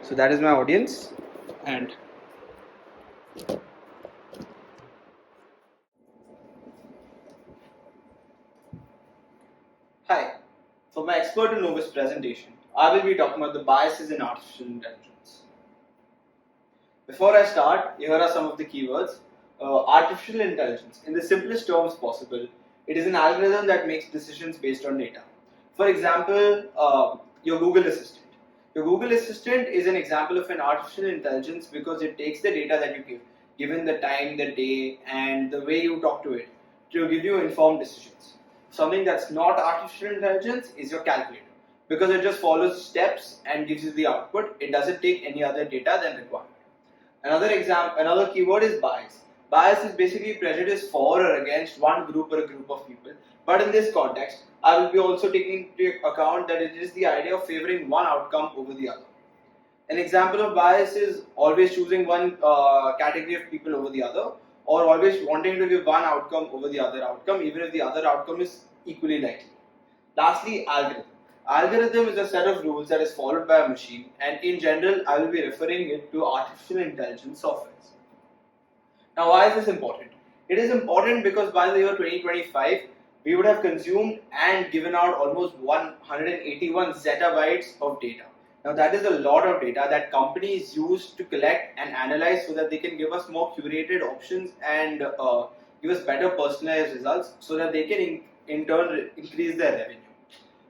So that is my audience. And hi, for my expert to novice presentation, I will be talking about the biases in artificial intelligence. Before I start, here are some of the keywords. Artificial intelligence, in the simplest terms possible, it is an algorithm that makes decisions based on data. For example, your Google Assistant. Your Google Assistant is an example of an artificial intelligence because it takes the data that you give, given the time, the day, and the way you talk to it, to give you informed decisions. Something that's not artificial intelligence is your calculator because it just follows steps and gives you the output. It doesn't take any other data than required. Another keyword is bias. Bias is basically prejudice for or against one group or a group of people. But in this context, I will be also taking into account that it is the idea of favoring one outcome over the other. An example of bias is always choosing one category of people over the other, or always wanting to give one outcome over the other outcome, even if the other outcome is equally likely. Lastly, algorithm. Algorithm is a set of rules that is followed by a machine, and in general, I will be referring it to artificial intelligence software. Now, why is this important? It is important because by the year 2025, we would have consumed and given out almost 181 zettabytes of data. Now, that is a lot of data that companies use to collect and analyze so that they can give us more curated options and give us better personalized results so that they can in turn increase their revenue.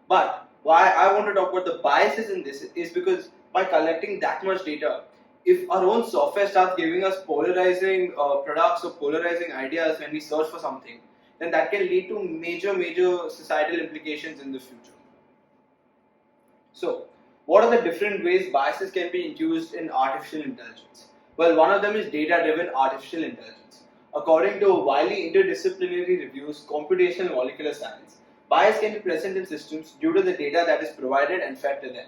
But why I want to talk about the biases in this is because by collecting that much data, if our own software starts giving us polarizing products or polarizing ideas when we search for something, then that can lead to major societal implications in the future. So, what are the different ways biases can be induced in artificial intelligence? Well, one of them is data-driven artificial intelligence. According to widely interdisciplinary reviews, computational molecular science, bias can be present in systems due to the data that is provided and fed to them.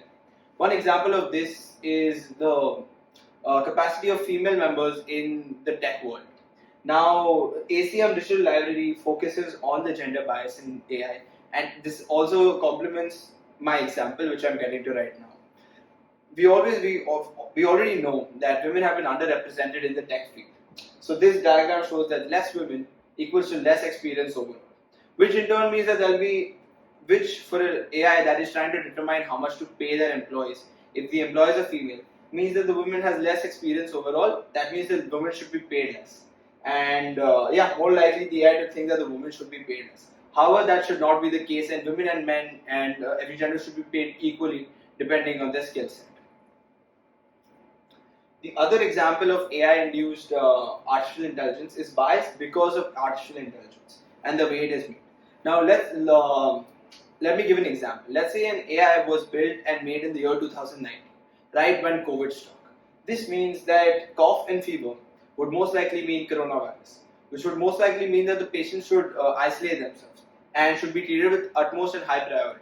One example of this is the capacity of female members in the tech world. Now, ACM Digital Library focuses on the gender bias in AI, and this also complements my example, which I'm getting to right now. We already know that women have been underrepresented in the tech field. So this diagram shows that less women equals to less experience overall, which in turn means that there'll be which for an AI that is trying to determine how much to pay their employees. If the employees are female, means that the woman has less experience overall. That means that the woman should be paid less. And more likely the AI to think that the woman should be paid less. However, that should not be the case, and women and men and every gender should be paid equally depending on their skill set. The other example of AI-induced artificial intelligence is bias because of artificial intelligence and the way it is made. Now let me give an example. Let's say an AI was built and made in the year 2019, right when COVID struck. This means that cough and fever would most likely mean coronavirus, which would most likely mean that the patient should isolate themselves and should be treated with utmost and high priority.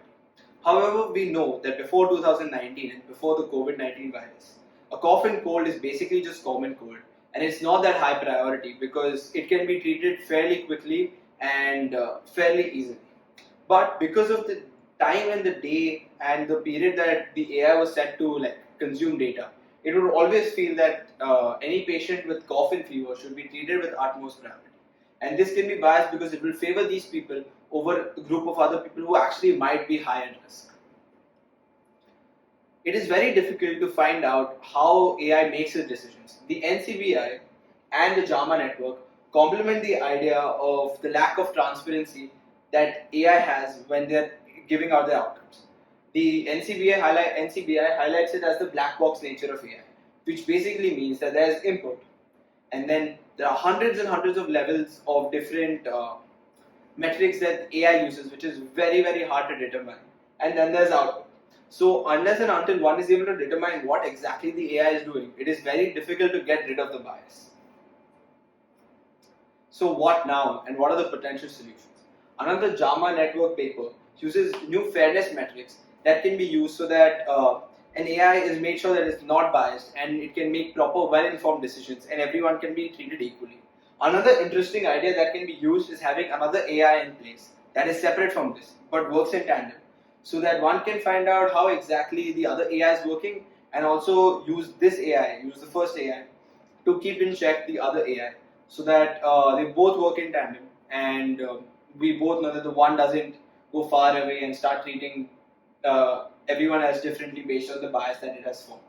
However, we know that before 2019 and before the COVID-19 virus, a cough and cold is basically just common cold, and it's not that high priority because it can be treated fairly quickly and fairly easily. But because of the time and the day and the period that the AI was set to consume data, it would always feel that any patient with cough and fever should be treated with utmost priority. And this can be biased because it will favor these people over a group of other people who actually might be high at risk. It is very difficult to find out how AI makes its decisions. The NCBI and the JAMA network complement the idea of the lack of transparency that AI has when they're giving out their outcomes. The NCBI highlights it as the black box nature of AI, which basically means that there's input, and then there are hundreds and hundreds of levels of different metrics that AI uses, which is very hard to determine, and then there's output. So unless and until one is able to determine what exactly the AI is doing, it is very difficult to get rid of the bias. So what now, and what are the potential solutions? Another JAMA network paper uses new fairness metrics that can be used so that an AI is made sure that it's not biased and it can make proper, well-informed decisions, and everyone can be treated equally. Another interesting idea that can be used is having another AI in place that is separate from this but works in tandem, so that one can find out how exactly the other AI is working and also use this AI, use the first AI, to keep in check the other AI, so that they both work in tandem, and we both know that the one doesn't go far away and start treating everyone as differently based on the bias that it has formed.